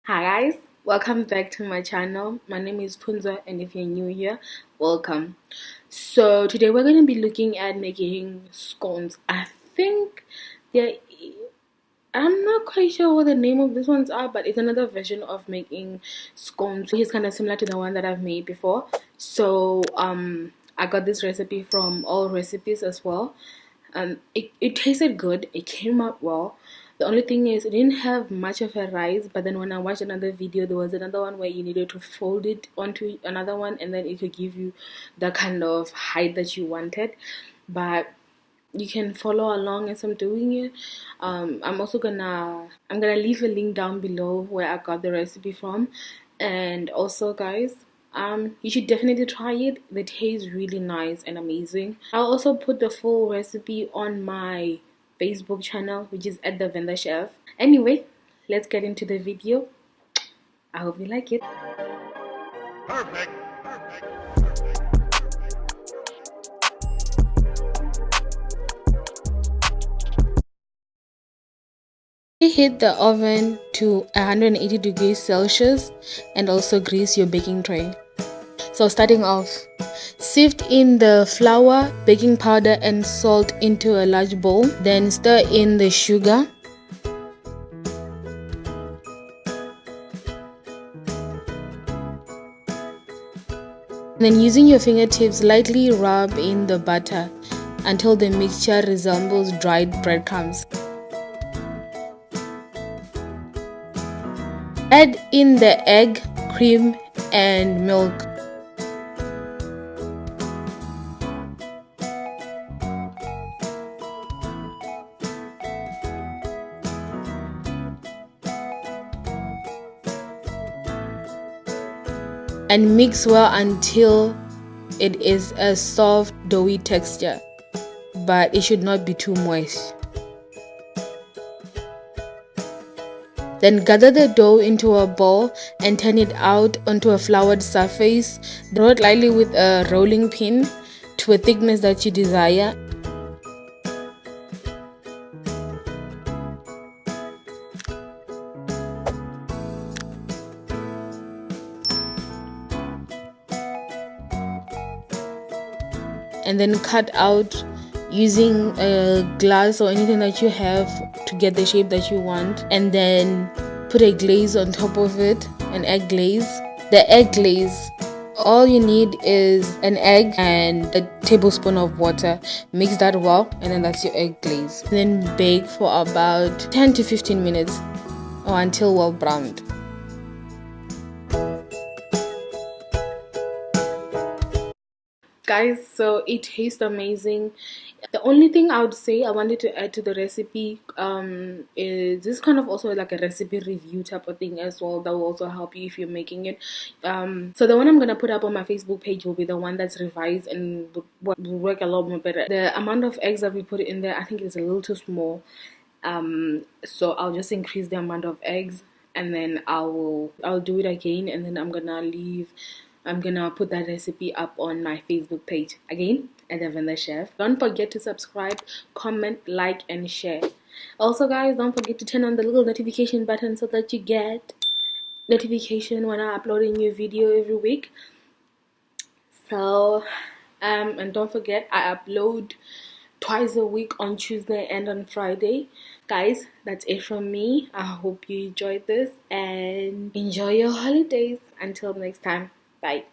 Hi guys, welcome back to my channel. My name is Punza, and if you're new here, welcome. So today we're going to be looking at making scones. I think they're I'm not quite sure what the name of these ones are, but it's another version of making scones. It's kind of similar to the one that I've made before. So I got this recipe from Allrecipes as well. It tasted good. It came out well. The only thing is it didn't have much of a rise, but then when I watched another video, there was another one where you needed to fold it onto another one, and then it could give you the kind of height that you wanted. But you can follow along as I'm doing it. I'm gonna leave a link down below where I got the recipe from, and also guys, you should definitely try it. The taste is really nice and amazing. I'll also put the full recipe on my Facebook channel, which is at the Vendor Chef. Anyway, let's get into the video. I hope you like it. Perfect. Heat the oven to 180 degrees Celsius and also grease your baking tray. So starting off, sift in the flour, baking powder and salt into a large bowl. Then stir in the sugar. Then using your fingertips, lightly rub in the butter until the mixture resembles dried breadcrumbs. Add in the egg, cream and milk. And mix well until it is a soft doughy texture, but it should not be too moist. Then gather the dough into a bowl and turn it out onto a floured surface. Roll it lightly with a rolling pin to a thickness that you desire. And then cut out using a glass or anything that you have to get the shape that you want, and then put a glaze on top of it, an egg glaze. The egg glaze, all you need is an egg and a tablespoon of water. Mix that well, and then that's your egg glaze. Then bake for about 10 to 15 minutes or until well browned. Guys, so it tastes amazing. The only thing I would say I wanted to add to the recipe is this kind of also like a recipe review type of thing as well, that will also help you if you're making it. So the one I'm gonna put up on my Facebook page will be the one that's revised and will work a lot more better. The amount of eggs that we put in there, I think is a little too small, so I'll just increase the amount of eggs, and then I'll do it again, and then I'm gonna put that recipe up on my Facebook page again at the Vendor Chef. Don't forget to subscribe, comment, like and share. Also guys, don't forget to turn on the little notification button so that you get notification when I upload a new video every week. So and don't forget, I upload twice a week on Tuesday and on Friday. Guys, that's it from me. I hope you enjoyed this and enjoy your holidays. Until next time, bye.